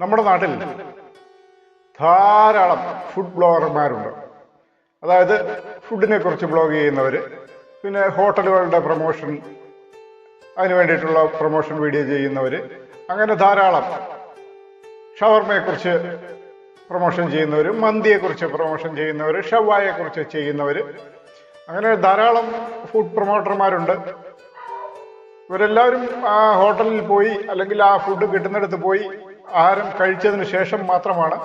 നമ്മുടെ നാട്ടിൽ ധാരാളം ഫുഡ് ബ്ലോഗർമാരുണ്ട്. അതായത് ഫുഡിനെ കുറിച്ച് ബ്ലോഗ് ചെയ്യുന്നവർ, പിന്നെ ഹോട്ടലുകളുടെ പ്രൊമോഷൻ, അതിന് വേണ്ടിയിട്ടുള്ള പ്രൊമോഷൻ വീഡിയോ ചെയ്യുന്നവർ, അങ്ങനെ ധാരാളം ഷവർമയെക്കുറിച്ച് പ്രൊമോഷൻ ചെയ്യുന്നവർ, മന്തിയെക്കുറിച്ച് പ്രൊമോഷൻ ചെയ്യുന്നവർ, ഷവായെക്കുറിച്ച് ചെയ്യുന്നവർ, അങ്ങനെ ധാരാളം ഫുഡ് പ്രൊമോട്ടർമാരുണ്ട്. ഇവരെല്ലാവരും ആ ഹോട്ടലിൽ പോയി അല്ലെങ്കിൽ ആ ഫുഡ് കിട്ടുന്നിടത്ത് പോയി ആഹാരം കഴിച്ചതിന് ശേഷം മാത്രമാണ്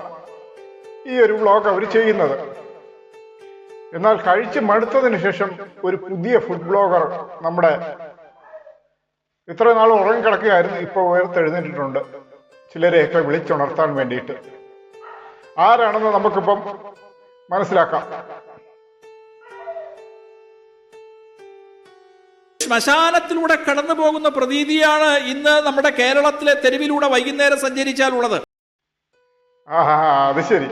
ഈ ഒരു വ്ളോഗ് അവർ ചെയ്യുന്നത്. എന്നാൽ കഴിച്ച് മടുത്തതിന് ശേഷം ഒരു പുതിയ ഫുഡ് ബ്ലോഗർ നമ്മുടെ ഇത്ര നാൾ ഉറങ്ങിക്കിടക്കുകയായിരുന്നു, ഇപ്പോൾ ഉയർത്തെഴുന്നേറ്റിട്ടുണ്ട് ചിലരെയൊക്കെ വിളിച്ചുണർത്താൻ വേണ്ടിയിട്ട്. ആരാണെന്ന് നമുക്കിപ്പം മനസ്സിലാക്കാം. ശ്മശാനത്തിലൂടെ കടന്നു പോകുന്ന പ്രതീതിയാണ് ഇന്ന് നമ്മുടെ കേരളത്തിലെ തെരുവിലൂടെ വൈകുന്നേരം സഞ്ചരിച്ചാൽ ഉള്ളത്. അത് ശരി.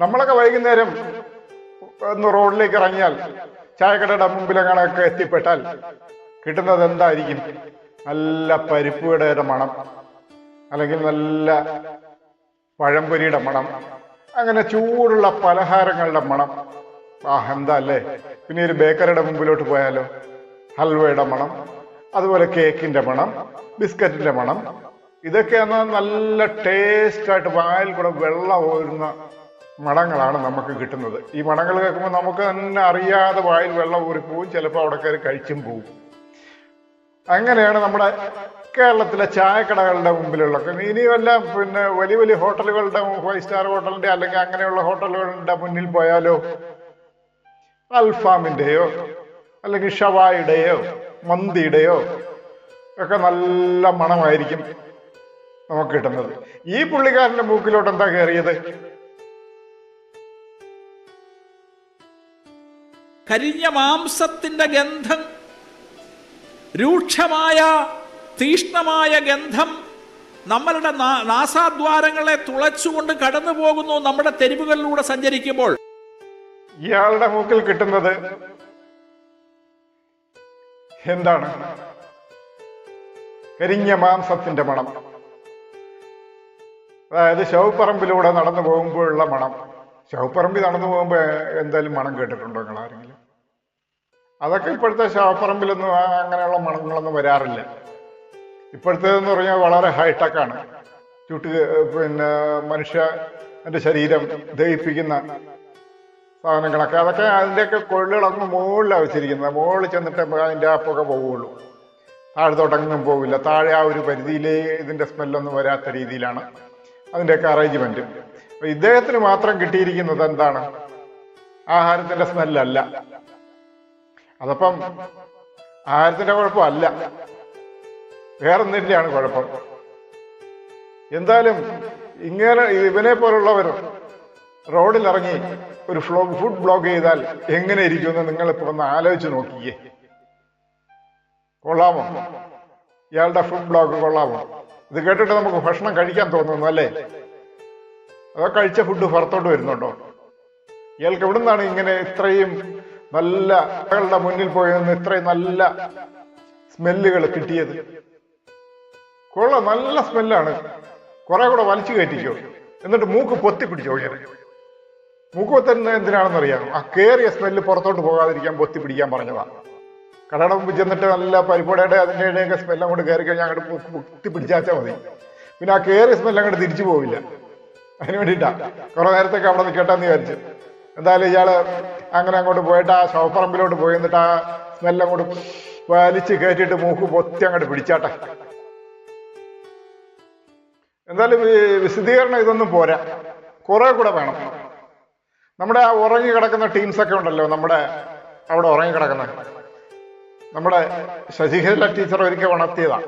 നമ്മളൊക്കെ വൈകുന്നേരം ഒന്ന് റോഡിലേക്ക് ഇറങ്ങിയാൽ ചായക്കടയുടെ മുമ്പിലെങ്ങാനൊക്കെ എത്തിപ്പെട്ടാൽ കിട്ടുന്നത് എന്തായിരിക്കും? നല്ല പരിപ്പുവടയുടെ മണം, അല്ലെങ്കിൽ നല്ല പഴംപൊരിയുടെ മണം, അങ്ങനെ ചൂടുള്ള പലഹാരങ്ങളുടെ മണം. എന്താ അല്ലേ? പിന്നെ ഒരു ബേക്കറിയുടെ മുമ്പിലോട്ട് പോയാലോ, ഹൽവയുടെ മണം, അതുപോലെ കേക്കിന്റെ മണം, ബിസ്ക്കറ്റിന്റെ മണം. ഇതൊക്കെയാണ് നല്ല ടേസ്റ്റായിട്ട് വായിൽ കൂടെ വെള്ളം ഓരുന്ന മണങ്ങളാണ് നമുക്ക് കിട്ടുന്നത്. ഈ മണങ്ങൾ കേൾക്കുമ്പോൾ നമുക്ക് തന്നെ അറിയാതെ വായിൽ വെള്ളം ഊറിപ്പോവും, ചിലപ്പോൾ അവിടെ കയറി കഴിച്ചും പോവും. അങ്ങനെയാണ് നമ്മുടെ കേരളത്തിലെ ചായക്കടകളുടെ മുമ്പിലുള്ള. ഇനിയുമെല്ലാം പിന്നെ വലിയ വലിയ ഹോട്ടലുകളുടെ, 5 സ്റ്റാർ ഹോട്ടലിന്റെ അല്ലെങ്കിൽ അങ്ങനെയുള്ള ഹോട്ടലുകളുടെ മുന്നിൽ പോയാലോ അൽഫാമിന്റെയോ അല്ലെങ്കിൽ ഷവായുടെയോ മന്തിയുടെയോ ഒക്കെ നല്ല മണമായിരിക്കും നമുക്ക് കിട്ടുന്നത്. ഈ പുള്ളിക്കാരന്റെ മൂക്കിലോട്ട് എന്താ കയറിയത്? കരിഞ്ഞ മാംസത്തിന്റെ ഗന്ധം, രൂക്ഷമായ തീഷ്ണമായ ഗന്ധം നമ്മളുടെ നാസാദ്വാരങ്ങളെ തുളച്ചുകൊണ്ട് കടന്നു പോകുന്നു നമ്മുടെ തെരുവുകളിലൂടെ സഞ്ചരിക്കുമ്പോൾ. ഇയാളുടെ മൂക്കിൽ കിട്ടുന്നത് എന്താണ്? കരിഞ്ഞ മാംസത്തിന്റെ മണം. അതായത് ശവപ്പറമ്പിലൂടെ നടന്നു പോകുമ്പോഴുള്ള മണം. ശവപ്പറമ്പിൽ നടന്നു പോകുമ്പോൾ എന്തായാലും മണം കേട്ടിട്ടുണ്ടോ നിങ്ങൾ ആരെങ്കിലും? അതൊക്കെ ഇപ്പോഴത്തെ ശവപ്പറമ്പിലൊന്നും അങ്ങനെയുള്ള മണങ്ങളൊന്നും വരാറില്ല. ഇപ്പോഴത്തേതെന്ന് പറഞ്ഞാൽ വളരെ ഹൈടെക്കാണ്. പിന്നെ മനുഷ്യന്റെ ശരീരം ദഹിപ്പിക്കുന്ന സാധനങ്ങളൊക്കെ, അതൊക്കെ അതിൻ്റെയൊക്കെ കൊള്ളുകളൊന്നും മുകളിലാണ് വെച്ചിരിക്കുന്നത്. മുകളിൽ ചെന്നിട്ട് അതിൻ്റെ ആ പുക പോവുള്ളൂ, താഴത്തോട്ടൊന്നും പോവില്ല. താഴെ ആ ഒരു പരിധിയിലേ ഇതിൻ്റെ സ്മെല്ലൊന്നും വരാത്ത രീതിയിലാണ് അതിൻ്റെയൊക്കെ അറേഞ്ച്മെന്റ്. അപ്പൊ ഇദ്ദേഹത്തിന് മാത്രം കിട്ടിയിരിക്കുന്നത് എന്താണ്? ആഹാരത്തിന്റെ സ്മെല്ലല്ല. അതപ്പം ആഹാരത്തിന്റെ കുഴപ്പമല്ല, വേറൊന്നിൻ്റെയാണ് കുഴപ്പം. എന്തായാലും ഇങ്ങനെ ഇവനെ പോലുള്ളവർ റോഡിലിറങ്ങി ഒരു ഫുഡ് ബ്ലോഗ് ചെയ്താൽ എങ്ങനെ ഇരിക്കുമെന്ന് നിങ്ങളിപ്പോ ഒന്ന് ആലോചിച്ച് നോക്കിയേ. കൊള്ളാമോ? ഇയാളുടെ ഫുഡ് ബ്ലോഗ് കൊള്ളാമോ? ഇത് കേട്ടിട്ട് നമുക്ക് ഭക്ഷണം കഴിക്കാൻ തോന്നുന്നു അല്ലേ? അതോ കഴിച്ച ഫുഡ് പുറത്തോട്ട് വരുന്നുണ്ടോ? ഇയാൾക്ക് എവിടുന്നാണ് ഇങ്ങനെ ഇത്രയും നല്ല ആളുടെ മുന്നിൽ പോയി നിന്ന് ഇത്രയും നല്ല സ്മെല്ലുകൾ കിട്ടിയത്? കൊള്ളാം, നല്ല സ്മെല്ലാണ്. കുറെ കൂടെ വലിച്ചു കയറ്റിക്കോ, എന്നിട്ട് മൂക്ക് പൊത്തി പിടിച്ചോ. മൂക്ക് പൊത്തുന്നത് എന്തിനാണെന്നറിയാം? ആ കേറിയ സ്മെല്ല് പുറത്തോട്ട് പോകാതിരിക്കാൻ പൊത്തി പിടിക്കാൻ പറഞ്ഞതാണ്. കടയുടെ മുമ്പ് ചെന്നിട്ട് നല്ല പരിപ്പുടയുടെ അതിൻ്റെ ഇടയൊക്കെ സ്മെല്ല് അങ്ങോട്ട് കയറി കഴിഞ്ഞാൽ അങ്ങോട്ട് പൊത്തി പിടിച്ചാച്ചാൽ മതി. പിന്നെ ആ കേറിയ സ്മെല്ല് അങ്ങോട്ട് തിരിച്ചു പോവില്ല. അതിന് വേണ്ടിയിട്ടാ കുറെ നേരത്തേക്ക് അവിടെ നിൽക്കട്ടെന്ന് വിചാരിച്ചു. എന്തായാലും ഇയാള് അങ്ങനെ അങ്ങോട്ട് പോയിട്ട് ആ ശവപ്പറമ്പിലോട്ട് പോയി എന്നിട്ട് ആ സ്മെല്ല് അങ്ങോട്ട് വലിച്ച് കയറ്റിയിട്ട് മൂക്ക് പൊത്തി അങ്ങോട്ട് പിടിച്ചാട്ടെ. എന്തായാലും വിശദീകരണം ഇതൊന്നും പോരാ, കുറെ കൂടെ വേണം. നമ്മുടെ ആ ഉറങ്ങി കിടക്കുന്ന ടീംസൊക്കെ ഉണ്ടല്ലോ, നമ്മുടെ അവിടെ ഉറങ്ങി കിടക്കുന്ന നമ്മുടെ ശശികല ടീച്ചർ ഒരിക്കൽ ഉണർത്തിയതാണ്.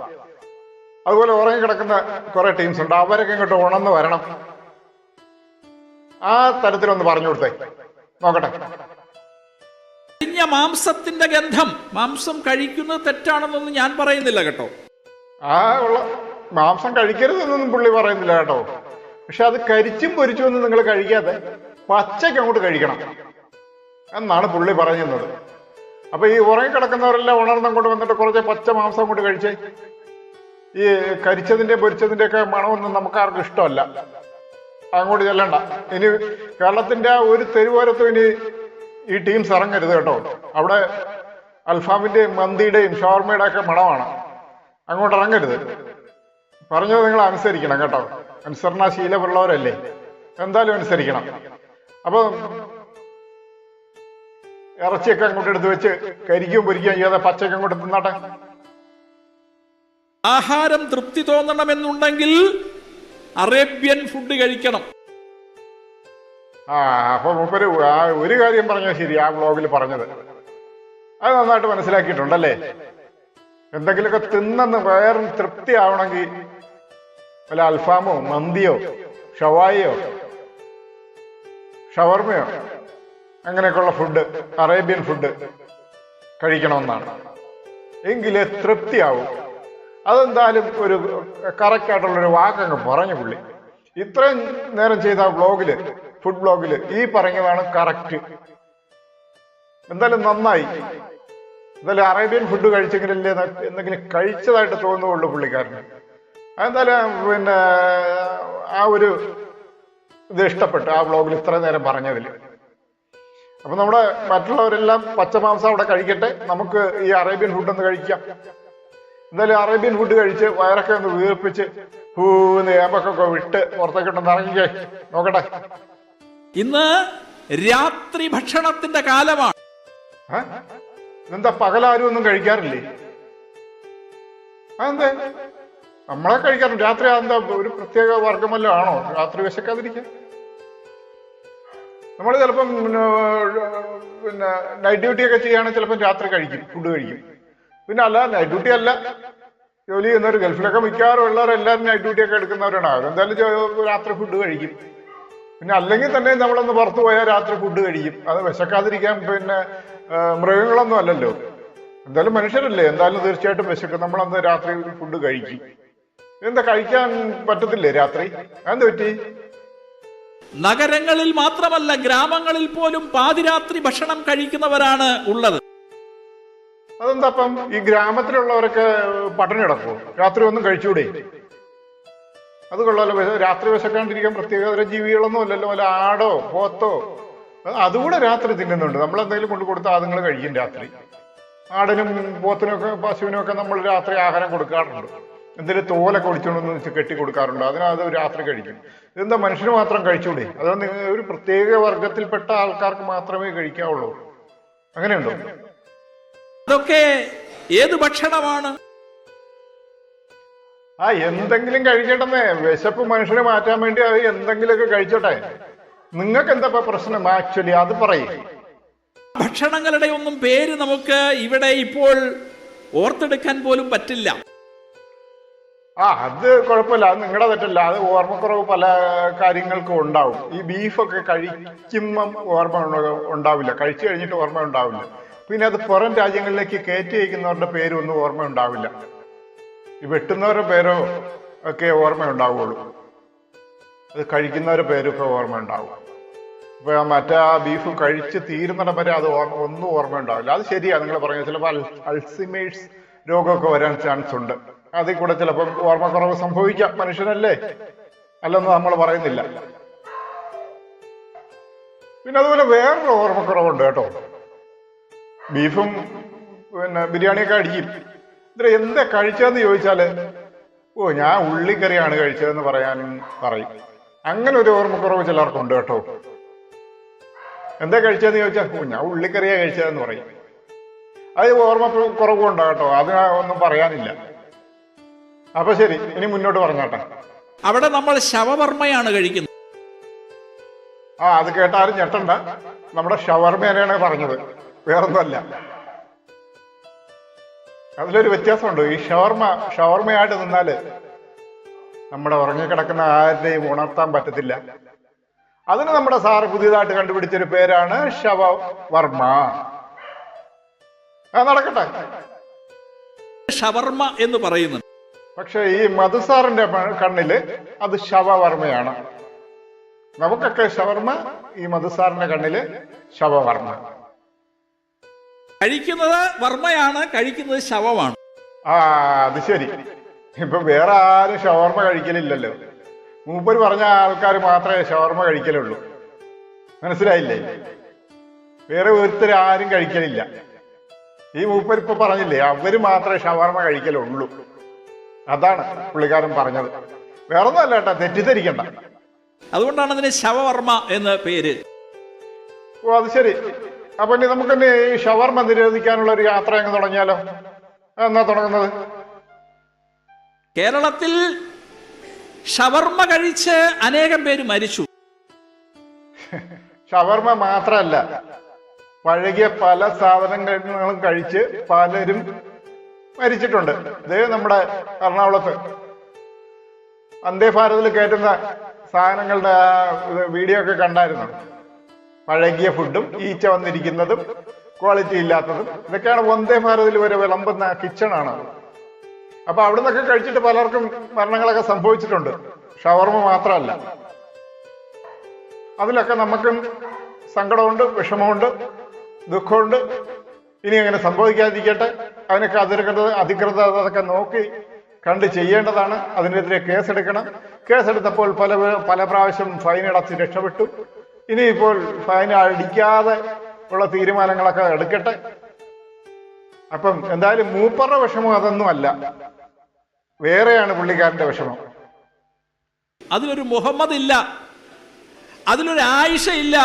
അതുപോലെ ഉറങ്ങി കിടക്കുന്ന കുറെ ടീംസ് ഉണ്ട്, അവരൊക്കെ ഇങ്ങോട്ട് ഉണർന്ന് വരണം. ആ തരത്തിലൊന്ന് പറഞ്ഞു കൊടുത്തേ നോക്കട്ടെ. കരിഞ്ഞ മാംസത്തിന്റെ ഗന്ധം. മാംസം കഴിക്കുന്നത് തെറ്റാണെന്നൊന്നും ഞാൻ പറയുന്നില്ല കേട്ടോ. ഉള്ള മാംസം കഴിക്കരുതെന്നൊന്നും പുള്ളി പറയുന്നില്ല കേട്ടോ. പക്ഷെ അത് കരിച്ചും പൊരിച്ചും ഒന്നും നിങ്ങൾ കഴിക്കാതെ പച്ചയ്ക്ക് അങ്ങോട്ട് കഴിക്കണം എന്നാണ് പുള്ളി പറയുന്നത്. അപ്പൊ ഈ ഉറങ്ങിക്കിടക്കുന്നവരെല്ലാം ഉണർന്നങ്ങോട്ട് വന്നിട്ട് കുറച്ച് പച്ച മാംസം അങ്ങോട്ട് കഴിച്ചേ. ഈ കരിച്ചതിന്റെ പൊരിച്ചതിന്റെ ഒക്കെ മണമൊന്നും നമുക്കാർക്കും ഇഷ്ടമല്ല. അങ്ങോട്ട് ചെല്ലണ്ട. ഇനി കേരളത്തിന്റെ ആ ഒരു തെരുവോരത്തും ഇനി ഈ ടീംസ് ഇറങ്ങരുത് കേട്ടോ. അവിടെ അൽഫാമിന്റെയും മന്തിയുടെയും ഷവർമയുടെ ഒക്കെ മണമാണ്. അങ്ങോട്ട് ഇറങ്ങരുത്. പറഞ്ഞത് നിങ്ങൾ അനുസരിക്കണം കേട്ടോ. അനുസരണാശീലമുള്ളവരല്ലേ, എന്തായാലും അനുസരിക്കണം. അപ്പൊ ഇറച്ചിയൊക്കെ അങ്ങോട്ട് എടുത്ത് വെച്ച് കരിക്കുകയും പൊരിക്കുകയും ചെയ്യാതെ പച്ചയൊക്കെ അങ്ങോട്ട് തിന്നാട്ടെ. ആഹാരം തൃപ്തി തോന്നണമെന്നുണ്ടെങ്കിൽ അറേബ്യൻ ഫുഡ് കഴിക്കണം. അപ്പൊ മൂപ്പര് ഒരു കാര്യം പറഞ്ഞത് ശരി, ആ വ്ളോഗിൽ പറഞ്ഞത് അത് നന്നായിട്ട് മനസ്സിലാക്കിയിട്ടുണ്ടല്ലേ. എന്തെങ്കിലുമൊക്കെ തിന്നെന്ന് വയറിന് തൃപ്തി ആവണമെങ്കിൽ വല്ല അൽഫാമോ മന്തിയോ ഷവായിയോ ഷവർമയോ അങ്ങനെയൊക്കെയുള്ള ഫുഡ്, അറേബ്യൻ ഫുഡ് കഴിക്കണമെന്നാണ്. എങ്കിലേ തൃപ്തിയാവും. അതെന്തായാലും ഒരു കറക്റ്റായിട്ടുള്ളൊരു വാക്കങ്ങ് പറഞ്ഞു പുള്ളി. ഇത്രയും നേരം ചെയ്ത വ്ളോഗില്, ഫുഡ് വ്ളോഗില് ഈ പറഞ്ഞതാണ് കറക്റ്റ്. എന്തായാലും നന്നായി. എന്തായാലും അറേബ്യൻ ഫുഡ് കഴിച്ചെങ്കിലല്ലേ എന്തെങ്കിലും കഴിച്ചതായിട്ട് തോന്നുകയുള്ളൂ പുള്ളിക്കാരന്. അതെന്തായാലും പിന്നെ ആ ഒരു ഇത് ഇഷ്ടപ്പെട്ടു ആ വ്ളോഗിൽ ഇത്ര നേരം പറഞ്ഞതിൽ. അപ്പൊ നമ്മുടെ മറ്റുള്ളവരെല്ലാം പച്ചമാംസം അവിടെ കഴിക്കട്ടെ, നമുക്ക് ഈ അറേബ്യൻ ഫുഡ് ഒന്ന് കഴിക്കാം. എന്തായാലും അറേബ്യൻ ഫുഡ് കഴിച്ച് വയറൊക്കെ ഒന്ന് വീർപ്പിച്ച് ഏമ്പൊക്കെ വിട്ട് പുറത്തേക്കിട്ടൊന്ന് ഇറങ്ങിക്കേ നോക്കട്ടെ. ഇന്ന് രാത്രി ഭക്ഷണത്തിന്റെ കാലമാണ്. ഇതെന്താ പകലാരും ഒന്നും കഴിക്കാറില്ലേ? അതെന്താ നമ്മളെ കഴിക്കാറുണ്ട്. രാത്രി അതെന്താ ഒരു പ്രത്യേക വർഗമല്ലോ ആണോ രാത്രി വിശക്കാതിരിക്കാൻ? നമ്മൾ ചിലപ്പം പിന്നെ നൈറ്റ് ഡ്യൂട്ടി ഒക്കെ ചെയ്യുകയാണെങ്കിൽ ചിലപ്പം രാത്രി കഴിക്കും, ഫുഡ് കഴിക്കും. പിന്നെ അല്ല, നൈറ്റ് ഡ്യൂട്ടി അല്ല, ജോലി ചെയ്യുന്നവർ ഗൾഫിലൊക്കെ മിക്കവാറും ഉള്ളവരെല്ലാവരും നൈറ്റ് ഡ്യൂട്ടി ഒക്കെ എടുക്കുന്നവരാണ്. അതെന്തായാലും രാത്രി ഫുഡ് കഴിക്കും. പിന്നെ അല്ലെങ്കിൽ തന്നെ നമ്മളൊന്ന് പുറത്തു പോയാൽ രാത്രി ഫുഡ് കഴിക്കും. അത് വിശക്കാതിരിക്കാൻ പിന്നെ മൃഗങ്ങളൊന്നും അല്ലല്ലോ, എന്തായാലും മനുഷ്യരല്ലേ, എന്തായാലും തീർച്ചയായിട്ടും വിശക്കും. നമ്മളന്ന് രാത്രി ഫുഡ് കഴിക്കും. എന്താ കഴിക്കാൻ പറ്റത്തില്ലേ രാത്രി? അതെന്ത് പറ്റി? നഗരങ്ങളിൽ മാത്രമല്ല ഗ്രാമങ്ങളിൽ പോലും പാതിരാത്രി ഭക്ഷണം കഴിക്കുന്നവരാണ് ഉള്ളത്. അതെന്താ അപ്പം ഈ ഗ്രാമത്തിലുള്ളവരൊക്കെ പട്ടിണി കിടക്കുമോ? രാത്രി ഒന്നും കഴിച്ചുകൂടെ? അത് കൊള്ളാലോ. രാത്രി വിശക്കാണ്ടിരിക്കാൻ പ്രത്യേകതരം ജീവികളൊന്നും അല്ലല്ലോ. വല്ല ആടോ പോത്തോ അതുകൂടെ രാത്രി തിന്നുന്നുണ്ട്. നമ്മൾ എന്തെങ്കിലും കൊണ്ടു കൊടുത്താൽ അതുങ്ങൾ കഴിക്കും രാത്രി. ആടിനും പോത്തിനും ഒക്കെ പശുവിനും ഒക്കെ നമ്മൾ രാത്രി ആഹാരം കൊടുക്കാറുണ്ട്. എന്തെങ്കിലും തോലൊക്കെ ഒടിച്ചുകൊണ്ടൊന്ന് വെച്ച് കെട്ടി കൊടുക്കാറുണ്ട്. അതിനത് രാത്രി കഴിക്കും. ഇതെന്താ മനുഷ്യന് മാത്രം കഴിച്ചൂടെ? അതൊന്ന് ഒരു പ്രത്യേക വർഗത്തിൽപ്പെട്ട ആൾക്കാർക്ക് മാത്രമേ കഴിക്കാവുള്ളൂ. അങ്ങനെയുണ്ടോ? അതൊക്കെ ഏത് ഭക്ഷണമാണ്? എന്തെങ്കിലും കഴിക്കട്ടെന്നേ. വിശപ്പ് മനുഷ്യനെ മാറ്റാൻ വേണ്ടി അത് എന്തെങ്കിലുമൊക്കെ കഴിച്ചോട്ടെ. നിങ്ങൾക്ക് എന്താ പ്രശ്നം ആക്ച്വലി? അത് പറയും. ഭക്ഷണങ്ങളുടെ ഒന്നും പേര് നമുക്ക് ഇവിടെ ഇപ്പോൾ ഓർത്തെടുക്കാൻ പോലും പറ്റില്ല. അത് കുഴപ്പമില്ല, അത് നിങ്ങളുടെ തെറ്റല്ല. അത് ഓർമ്മക്കുറവ് പല കാര്യങ്ങൾക്കും ഉണ്ടാവും. ഈ ബീഫൊക്കെ കഴിക്കുമ്പം ഓർമ്മ ഉണ്ടാവില്ല, കഴിച്ചു കഴിഞ്ഞിട്ട് ഓർമ്മ ഉണ്ടാവില്ല. പിന്നെ അത് പുറം രാജ്യങ്ങളിലേക്ക് കയറ്റി വയ്ക്കുന്നവരുടെ പേരും ഒന്നും ഓർമ്മ ഉണ്ടാവില്ല. ഈ വെട്ടുന്നവരുടെ പേരോ ഒക്കെ ഓർമ്മ ഉണ്ടാവുള്ളൂ. അത് കഴിക്കുന്നവരുടെ പേരൊക്കെ ഓർമ്മ ഉണ്ടാവും. ഇപ്പൊ മറ്റേ ആ ബീഫ് കഴിച്ച് തീരുന്നിടം വരെ അത് ഒന്നും ഓർമ്മ ഉണ്ടാവില്ല. അത് ശരിയാണ് നിങ്ങൾ പറഞ്ഞത്. ചിലപ്പോൾ അൾസിമേഴ്സ് രോഗമൊക്കെ വരാൻ ചാൻസ് ഉണ്ട്. അതിൽ കൂടെ ചിലപ്പോൾ ഓർമ്മക്കുറവ് സംഭവിക്കാം. മനുഷ്യനല്ലേ, അല്ലെന്ന് നമ്മൾ പറയുന്നില്ല. പിന്നെ അതുപോലെ വേറൊരു ഓർമ്മക്കുറവുണ്ട് കേട്ടോ. ബീഫും പിന്നെ ബിരിയാണിയൊക്കെ അടിക്കും. ഇത് എന്താ കഴിച്ചതെന്ന് ചോദിച്ചാല് ഞാൻ ഉള്ളിക്കറിയാണ് കഴിച്ചതെന്ന് പറയും. അങ്ങനെ ഒരു ഓർമ്മക്കുറവ് ചിലർക്കുണ്ട് കേട്ടോ. എന്താ കഴിച്ചതെന്ന് ചോദിച്ചാൽ ഞാൻ ഉള്ളിക്കറിയാ കഴിച്ചതെന്ന് പറയും. അത് ഓർമ്മക്കുറവുണ്ടോ കേട്ടോ, അതിന് ഒന്നും പറയാനില്ല. അപ്പൊ ശരി, ഇനി മുന്നോട്ട് പറഞ്ഞാട്ടെ. അവിടെ നമ്മൾ ശവവർമ്മയാണ് കഴിക്കുന്നത്. അത് കേട്ടാരും ഞെട്ടണ്ട. നമ്മുടെ ഷവർമേനെയാണ് പറഞ്ഞത്, വേറൊന്നുമല്ല. അതിലൊരു വ്യത്യാസമുണ്ട്. ഈ ഷവർമയായിട്ട് നിന്നാല് നമ്മുടെ ഉറങ്ങിക്കിടക്കുന്ന ആരുടെയും ഉണർത്താൻ പറ്റത്തില്ല. അതിന് നമ്മുടെ സാറ് പുതിയതായിട്ട് കണ്ടുപിടിച്ചൊരു പേരാണ് ഷവർമ. നടക്കട്ടെ, ഷവർമ എന്ന് പറയുന്നത്. പക്ഷെ ഈ മധുസാറിന്റെ കണ്ണില് അത് ശവവർമ്മയാണ്. നമുക്കൊക്കെ ഷവർമ, ഈ മധുസാറിന്റെ കണ്ണില് ശവവർമ്മ. കഴിക്കുന്നത് വർമ്മയാണ്, കഴിക്കുന്നത് ശവമാണ്. അത് ശരി. ഇപ്പൊ വേറെ ആരും ഷവർമ കഴിക്കലില്ലല്ലോ. മൂപ്പര് പറഞ്ഞ ആൾക്കാർ മാത്രമേ ഷവർമ കഴിക്കലുള്ളൂ. മനസ്സിലായില്ലേ? വേറെ ഒരുത്തരും ആരും കഴിക്കലില്ല. ഈ മൂപ്പര് ഇപ്പൊ പറഞ്ഞില്ലേ, അവര് മാത്രമേ ഷവർമ കഴിക്കലുള്ളൂ. അതാണ് പുള്ളിക്കാരൻ പറഞ്ഞത്. വേറൊന്നും അല്ല കേട്ടോ, തെറ്റിദ്ധരിക്കണ്ട. അതുകൊണ്ടാണ് അതിന് ശവവർമ്മ എന്ന് പേര്. ഓ അത് ശരി. അപ്പൊ ഇനി നമുക്കെന്നെ ഈ ഷവർമ നിരോധിക്കാനുള്ള ഒരു യാത്ര അങ്ങ് തുടങ്ങിയാലോ? എന്നാ തുടങ്ങുന്നത്? കേരളത്തിൽ ഷവർമ കഴിച്ച് അനേകം പേര് മരിച്ചു. ഷവർമ മാത്രമല്ല, പഴകിയ പല സാധനങ്ങളും കഴിച്ച് പലരും മരിച്ചിട്ടുണ്ട്. ഇത് നമ്മുടെ എറണാകുളത്ത് വന്ദേ ഭാരതിൽ കയറ്റുന്ന സാധനങ്ങളുടെ വീഡിയോ ഒക്കെ കണ്ടായിരുന്നു. പഴകിയ ഫുഡും ഈച്ച വന്നിരിക്കുന്നതും ക്വാളിറ്റി ഇല്ലാത്തതും ഇതൊക്കെയാണ് വന്ദേ ഭാരതിൽ വരെ വിളമ്പുന്ന കിച്ചണാണ്. അപ്പൊ അവിടെ നിന്നൊക്കെ കഴിച്ചിട്ട് പലർക്കും മരണങ്ങളൊക്കെ സംഭവിച്ചിട്ടുണ്ട്. ഷവർമ മാത്രമല്ല, അതിലൊക്കെ നമുക്കും സങ്കടമുണ്ട്, വിഷമമുണ്ട്, ദുഃഖമുണ്ട്. ഇനി അങ്ങനെ സംഭവിക്കാതിരിക്കട്ടെ. അതിനൊക്കെ അധികൃതർ അതൊക്കെ നോക്കി കണ്ട് ചെയ്യേണ്ടതാണ്. അതിനെതിരെ കേസെടുക്കണം. കേസെടുത്തപ്പോൾ പല പ്രാവശ്യം ഫൈൻ അടച്ച് രക്ഷപ്പെട്ടു. ഇനിയിപ്പോൾ ഫൈൻ അടിക്കാതെ ഉള്ള തീരുമാനങ്ങളൊക്കെ എടുക്കട്ടെ. അപ്പം എന്തായാലും മൂപ്പറുടെ വിഷമം അതൊന്നും അല്ല, വേറെയാണ് പുള്ളിക്കാരന്റെ വിഷമം. അതിലൊരു മുഹമ്മദ് ഇല്ല, അതിലൊരു ആയിഷ ഇല്ല,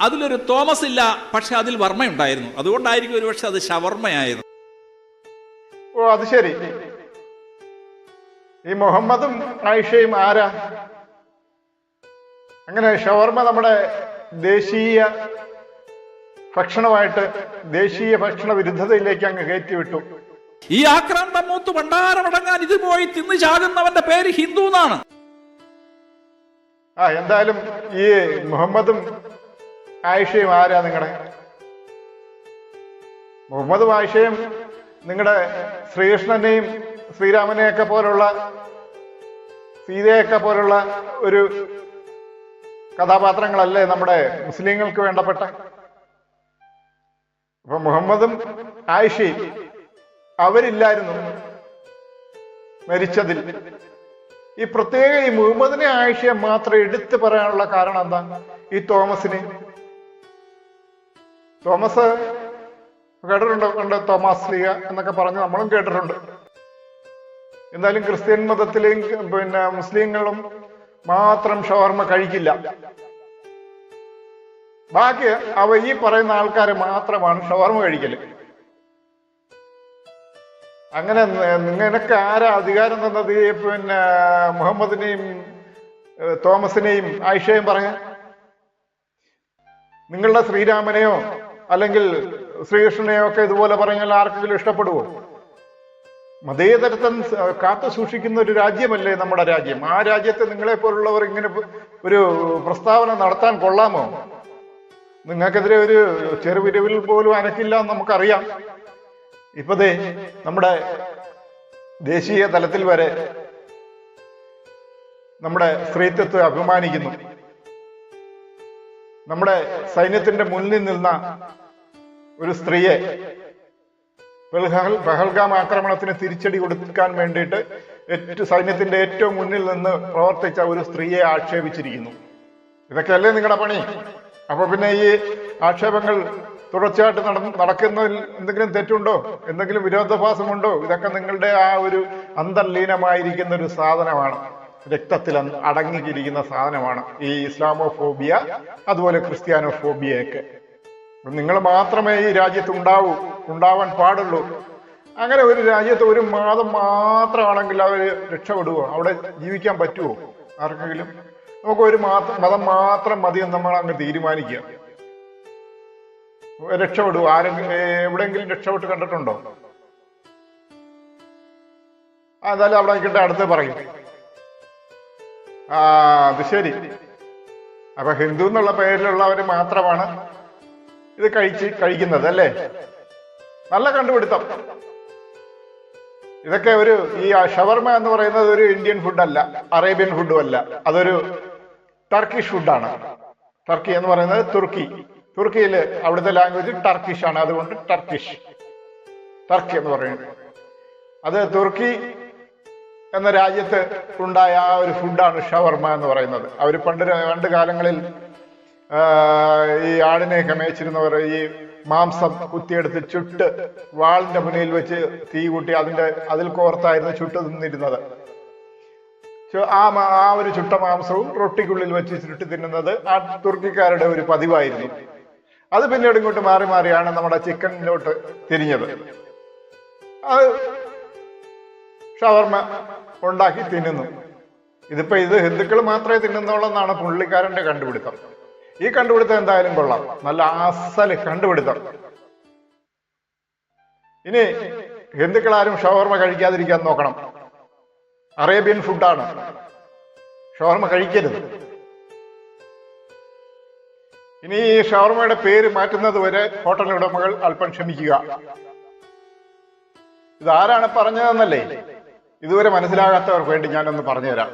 അതിലൊരു തോമസ് ഇല്ല, പക്ഷെ അതിൽ വർമ്മയുണ്ടായിരുന്നു. അതുകൊണ്ടായിരിക്കും ഒരു പക്ഷെ അത് ഷവർമ്മയായത്. ഓ അത് ശരി. ഈ മുഹമ്മദും ആയിഷയും ആരാ? അങ്ങനെ ഷവർമ്മ നമ്മുടെ ദേശീയ ഭക്ഷണമായിട്ട് ദേശീയ ഭക്ഷണ വിരുദ്ധതയിലേക്ക് അങ്ങ് കയറ്റിവിട്ടു. ഈ ആക്രാന്തം മൂത്ത് ഭണ്ഡാരമടങ്ങാൻ ഇത് പോയി തിന്നു ചാകുന്നവന്റെ പേര് ഹിന്ദു എന്നാണ്. എന്തായാലും ഈ മുഹമ്മദും ആയിഷയും ആരാ നിങ്ങളുടെ? മുഹമ്മദും ആയിഷയും നിങ്ങളുടെ ശ്രീകൃഷ്ണനെയും ശ്രീരാമനെയൊക്കെ പോലുള്ള, സീതയൊക്കെ പോലുള്ള ഒരു കഥാപാത്രങ്ങളല്ലേ നമ്മുടെ മുസ്ലിങ്ങൾക്ക് വേണ്ടപ്പെട്ട? അപ്പൊ മുഹമ്മദും ആയിഷയും അവരില്ലായിരുന്നു മരിച്ചതിൽ. ഈ പ്രത്യേക ഈ മുഹമ്മദിനെ ആയിഷയെ മാത്രം എടുത്തു പറയാനുള്ള കാരണം എന്താ? ഈ തോമസ് കേട്ടിട്ടുണ്ട്, തോമസ് ലീഗ എന്നൊക്കെ പറഞ്ഞ് നമ്മളും കേട്ടിട്ടുണ്ട്. എന്തായാലും ക്രിസ്ത്യൻ മതത്തിലെയും പിന്നെ മുസ്ലിങ്ങളും മാത്രം ഷവർമ കഴിക്കില്ല. ബാക്കി ഈ പറയുന്ന ആൾക്കാരെ മാത്രമാണ് ഷവർമ കഴിക്കല്. അങ്ങനെ നിനക്ക് ആരാ അധികാരം തന്നത് ഈ പിന്നെ മുഹമ്മദിനെയും തോമസിനെയും ആയിഷയും പറയാൻ? നിങ്ങളുടെ ശ്രീരാമനെയോ അല്ലെങ്കിൽ ശ്രീകൃഷ്ണനെയോ ഒക്കെ ഇതുപോലെ പറഞ്ഞാൽ ആർക്കെങ്കിലും ഇഷ്ടപ്പെടുവോ? മതേതരത്വം കാത്തു സൂക്ഷിക്കുന്ന ഒരു രാജ്യമല്ലേ നമ്മുടെ രാജ്യം. ആ രാജ്യത്തെ നിങ്ങളെ പോലുള്ളവർ ഇങ്ങനെ ഒരു പ്രസ്താവന നടത്താൻ കൊള്ളാമോ? നിങ്ങൾക്കെതിരെ ഒരു ചെറുവിരവിൽ പോലും അനക്കില്ല എന്ന് നമുക്കറിയാം. ഇപ്പതേ നമ്മുടെ ദേശീയ തലത്തിൽ വരെ നമ്മുടെ സ്ത്രീത്വത്തെ അഭിമാനിക്കുന്നു. നമ്മുടെ സൈന്യത്തിന്റെ മുന്നിൽ നിന്ന ഒരു സ്ത്രീയെ പഹൽഗാം ആക്രമണത്തിന് തിരിച്ചടി കൊടുക്കാൻ വേണ്ടിയിട്ട് സൈന്യത്തിന്റെ ഏറ്റവും മുന്നിൽ നിന്ന് പ്രവർത്തിച്ച ഒരു സ്ത്രീയെ ആക്ഷേപിച്ചിരിക്കുന്നു. ഇതൊക്കെയല്ലേ നിങ്ങളുടെ പണി? അപ്പൊ പിന്നെ ഈ ആക്ഷേപങ്ങൾ തുടർച്ചയായിട്ട് നടക്കുന്നതിൽ എന്തെങ്കിലും തെറ്റുണ്ടോ? എന്തെങ്കിലും വിരോധാഭാസമുണ്ടോ? ഇതൊക്കെ നിങ്ങളുടെ ആ ഒരു അന്തർലീനമായിരിക്കുന്ന ഒരു സാധനമാണ്, രക്തത്തിൽ അടങ്ങിയിരിക്കുന്ന സാധനമാണ് ഈ ഇസ്ലാമോഫോബിയ, അതുപോലെ ക്രിസ്ത്യാനോഫോബിയയൊക്കെ. നിങ്ങൾ മാത്രമേ ഈ രാജ്യത്ത് ഉണ്ടാവാൻ പാടുള്ളൂ. അങ്ങനെ ഒരു രാജ്യത്ത് ഒരു മതം മാത്രമാണെങ്കിൽ അവർ രക്ഷപ്പെടുവോ? അവിടെ ജീവിക്കാൻ പറ്റുമോ ആർക്കെങ്കിലും? നമുക്ക് ഒരു മതം മാത്രം മതിയെന്ന് നമ്മൾ അങ്ങ് തീരുമാനിക്കുക. രക്ഷപ്പെടുവോ? ആരെങ്കിലും എവിടെയെങ്കിലും രക്ഷപ്പെട്ട് കണ്ടിട്ടുണ്ടോ? എന്തായാലും അവിടെ നിൽക്കട്ടെ, അടുത്ത് പറയും. അത് ശരി. അപ്പൊ ഹിന്ദു എന്നുള്ള പേരിലുള്ളവർ മാത്രമാണ് ഇത് കഴിക്കുന്നത് അല്ലേ? നല്ല കണ്ടുപിടുത്തം. ഇതൊക്കെ ഈ ഷവർമ എന്ന് പറയുന്നത് ഒരു ഇന്ത്യൻ ഫുഡല്ല, അറേബ്യൻ ഫുഡും അല്ല, അതൊരു ടർക്കിഷ് ഫുഡാണ്. ടർക്കി എന്ന് പറയുന്നത് തുർക്കിയിൽ അവിടുത്തെ ലാംഗ്വേജ് ടർക്കിഷ് ആണ്. അതുകൊണ്ട് ടർക്കി എന്ന് പറയുന്നത്. അത് തുർക്കി എന്ന രാജ്യത്ത് ഉണ്ടായ ആ ഒരു ഫുഡാണ് ഷവർമ എന്ന് പറയുന്നത്. അവർ പണ്ട് കാലങ്ങളിൽ ഈ ആടിനെയൊക്കെ മേച്ചിരുന്നവർ ഈ മാംസം കുത്തിയെടുത്ത് ചുട്ട് വാളിന്റെ മുന്നിൽ വെച്ച് തീ കൂട്ടി അതിൽ കോർത്തായിരുന്നു ചുട്ട് തിന്നിരുന്നത്. ആ ഒരു ചുട്ട മാംസവും റൊട്ടിക്കുള്ളിൽ വെച്ച് ചുട്ടി തിന്നുന്നത് ആ തുർക്കിക്കാരുടെ ഒരു പതിവായിരുന്നു. അത് പിന്നീട് ഇങ്ങോട്ട് മാറി മാറിയാണ് നമ്മുടെ ചിക്കനിലോട്ട് തിരിഞ്ഞത്. അത് ഷവർമ ഉണ്ടാക്കി തിന്നുന്നു. ഇത് ഹിന്ദുക്കൾ മാത്രമേ തിന്നുന്നുള്ളതാണ് പുള്ളിക്കാരന്റെ കണ്ടുപിടുത്തം. ഈ കണ്ടുപിടുത്തം എന്തായാലും കൊള്ളാം, നല്ല അസല് കണ്ടുപിടുത്തം. ഇനി ഹിന്ദുക്കളാരും ഷവർമ കഴിക്കാതിരിക്കാൻ നോക്കണം. അറേബ്യൻ ഫുഡാണ്, ഷവർമ കഴിക്കരുത്. ഇനി ഈ ഷവർമയുടെ പേര് മാറ്റുന്നത് വരെ ഹോട്ടൽ ഉടമകൾ അല്പം ക്ഷമിക്കുക. ഇതാരാണ് പറഞ്ഞതെന്നല്ലേ ഇതുവരെ മനസ്സിലാകാത്തവർക്ക് വേണ്ടി ഞാനൊന്ന് പറഞ്ഞുതരാം.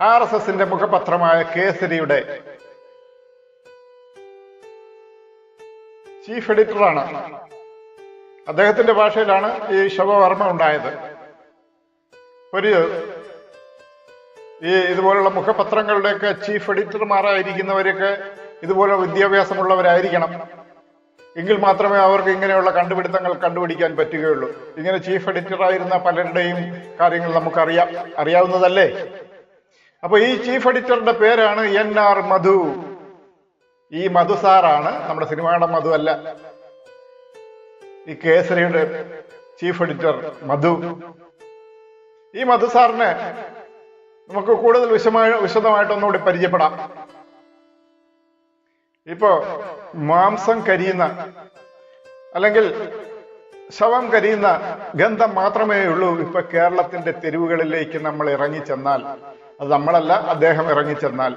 RSSന്റെ മുഖപത്രമായ കേസരിയുടെ ചീഫ് എഡിറ്ററാണ്. അദ്ദേഹത്തിന്റെ ഭാഷയിലാണ് ഈ ശവവർമ്മ ഉണ്ടായത്. ഇതുപോലുള്ള മുഖപത്രങ്ങളുടെയൊക്കെ ചീഫ് എഡിറ്റർമാരായിരിക്കുന്നവരൊക്കെ ഇതുപോലെ വിദ്യാഭ്യാസമുള്ളവരായിരിക്കണം. എങ്കിൽ മാത്രമേ അവർക്ക് ഇങ്ങനെയുള്ള കണ്ടുപിടുത്തങ്ങൾ കണ്ടുപിടിക്കാൻ പറ്റുകയുള്ളൂ. ഇങ്ങനെ ചീഫ് എഡിറ്ററായിരുന്ന പലരുടെയും കാര്യങ്ങൾ അറിയാവുന്നതല്ലേ. അപ്പൊ ഈ ചീഫ് എഡിറ്ററുടെ പേരാണ് NR മധു. ഈ മധു സാറാണ്, നമ്മുടെ സിനിമയുടെ മധു അല്ല, ഈ കേസരിയുടെ ചീഫ് എഡിറ്റർ മധു. ഈ മധു സാറിനെ നമുക്ക് കൂടുതൽ വിശദമായിട്ടൊന്നുകൂടി പരിചയപ്പെടാം. ഇപ്പോ മാംസം കരിയുന്ന അല്ലെങ്കിൽ ശവം കരിയുന്ന ഗന്ധം മാത്രമേ ഉള്ളൂ ഇപ്പൊ കേരളത്തിന്റെ തെരുവുകളിലേക്ക് നമ്മൾ ഇറങ്ങിച്ചെന്നാൽ, അത് നമ്മളല്ല അദ്ദേഹം ഇറങ്ങിച്ചെന്നാൽ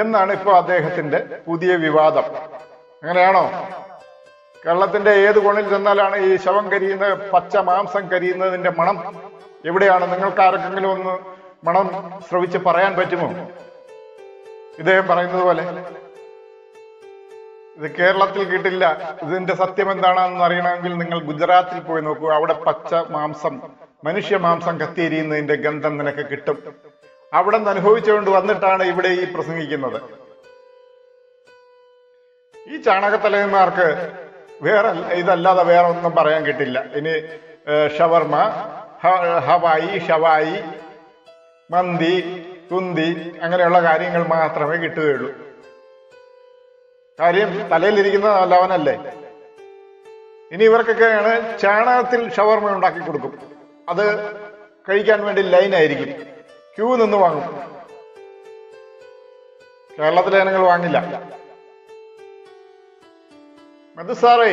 എന്നാണ് ഇപ്പൊ അദ്ദേഹത്തിന്റെ പുതിയ വിവാദം. അങ്ങനെയാണോ? കേരളത്തിന്റെ ഏത് കോണിൽ ചെന്നാലാണ് ഈ ശവം കരിയുന്ന, പച്ച മാംസം കരിയുന്നതിന്റെ മണം എവിടെയാണ്? നിങ്ങൾക്ക് ആർക്കെങ്കിലും ഒന്ന് മണം ശ്രവിച്ച് പറയാൻ പറ്റുമോ? ഇദ്ദേഹം പറയുന്നത് പോലെ ഇത് കേരളത്തിൽ കിട്ടില്ല. ഇതിന്റെ സത്യം എന്താണെന്ന് അറിയണമെങ്കിൽ നിങ്ങൾ ഗുജറാത്തിൽ പോയി നോക്കൂ. അവിടെ പച്ച മാംസം, മനുഷ്യ മാംസം കത്തിയിരിയുന്നതിന്റെ ഗന്ധം നിനക്ക് കിട്ടും. അവിടെ നിന്ന് അനുഭവിച്ചുകൊണ്ട് വന്നിട്ടാണ് ഇവിടെ ഈ പ്രസംഗിക്കുന്നത്. ഈ ചാണകത്തലയന്മാർക്ക് ഇതല്ലാതെ വേറെ ഒന്നും പറയാൻ കിട്ടില്ല. ഇനി ഷവർമ, ഹവായി, ഷവായി, മന്തി, കുന്തി അങ്ങനെയുള്ള കാര്യങ്ങൾ മാത്രമേ കിട്ടുകയുള്ളൂ. കാര്യം തലയിലിരിക്കുന്ന നല്ലവനല്ലേ. ഇനി ഇവർക്കൊക്കെയാണ് ചാണകത്തിൽ ഷവർമ ഉണ്ടാക്കി കൊടുക്കും. അത് കഴിക്കാൻ വേണ്ടി ലൈനായിരിക്കും, ക്യൂ നിന്ന് വാങ്ങും. കേരളത്തിലെ ജനങ്ങൾ വാങ്ങില്ല. അത് സാറേ,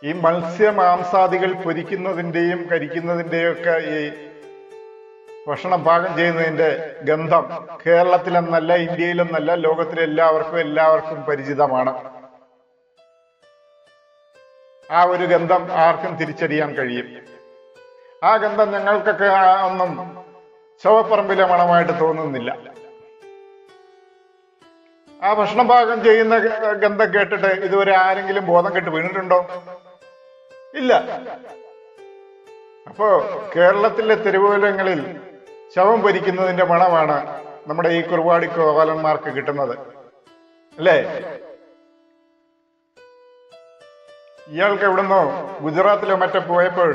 ഈ മത്സ്യമാംസാദികൾ പൊരിക്കുന്നതിന്റെയും കരിക്കുന്നതിന്റെയും ഒക്കെ ഈ ഭക്ഷണം പാകം ചെയ്യുന്നതിന്റെ ഗന്ധം കേരളത്തിലെന്നല്ല, ഇന്ത്യയിലെന്നല്ല, ലോകത്തിലെ എല്ലാവർക്കും പരിചിതമാണ്. ആ ഒരു ഗന്ധം ആർക്കും തിരിച്ചറിയാൻ കഴിയും. ആ ഗന്ധം ഞങ്ങൾക്കൊക്കെ ഒന്നും ശവപ്പറമ്പിലെ മണമായിട്ട് തോന്നുന്നില്ല. ആ ഭക്ഷണം പാകം ചെയ്യുന്ന ഗന്ധം കേട്ടിട്ട് ഇതുവരെ ആരെങ്കിലും ബോധം കെട്ട് വീണിട്ടുണ്ടോ? ഇല്ല. അപ്പോ കേരളത്തിലെ തെരുവുകളിൽ ശവം പൊരിക്കുന്നതിന്റെ മണമാണ് നമ്മുടെ ഈ കുറുവാടി കോവാലന്മാർക്ക് കിട്ടുന്നത്, അല്ലേ? ഇയാൾക്ക് എവിടുന്നോ ഗുജറാത്തിലോ മറ്റോ പോയപ്പോൾ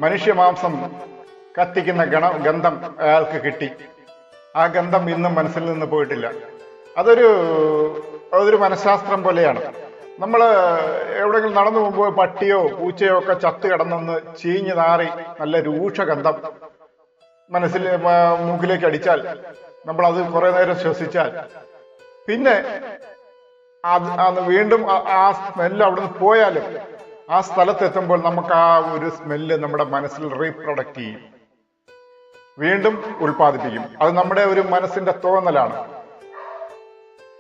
മനുഷ്യമാംസം കത്തിക്കുന്ന ഗന്ധം അയാൾക്ക് കിട്ടി. ആ ഗന്ധം ഇന്നും മനസ്സിൽ നിന്ന് പോയിട്ടില്ല. അതൊരു മനഃശാസ്ത്രം പോലെയാണ്. നമ്മൾ എവിടെയെങ്കിലും നടന്നു പോകുമ്പോൾ പട്ടിയോ പൂച്ചയോ ഒക്കെ ചത്ത് കിടന്നെന്ന് ചീഞ്ഞ് നാറി നല്ല രൂക്ഷഗന്ധം മനസ്സിൽ മൂക്കിലേക്ക് അടിച്ചാൽ, നമ്മൾ അത് കുറെ നേരം ശ്വസിച്ചാൽ, പിന്നെ വീണ്ടും ആ സ്മെല്ല് അവിടുന്ന് പോയാലും ആ സ്ഥലത്തെത്തുമ്പോൾ നമുക്ക് ആ ഒരു സ്മെല്ല് നമ്മുടെ മനസ്സിൽ റീപ്രൊഡക്റ്റ് ചെയ്യും, വീണ്ടും ഉൽപ്പാദിപ്പിക്കും. അത് നമ്മുടെ ഒരു മനസ്സിന്റെ തോന്നലാണ്.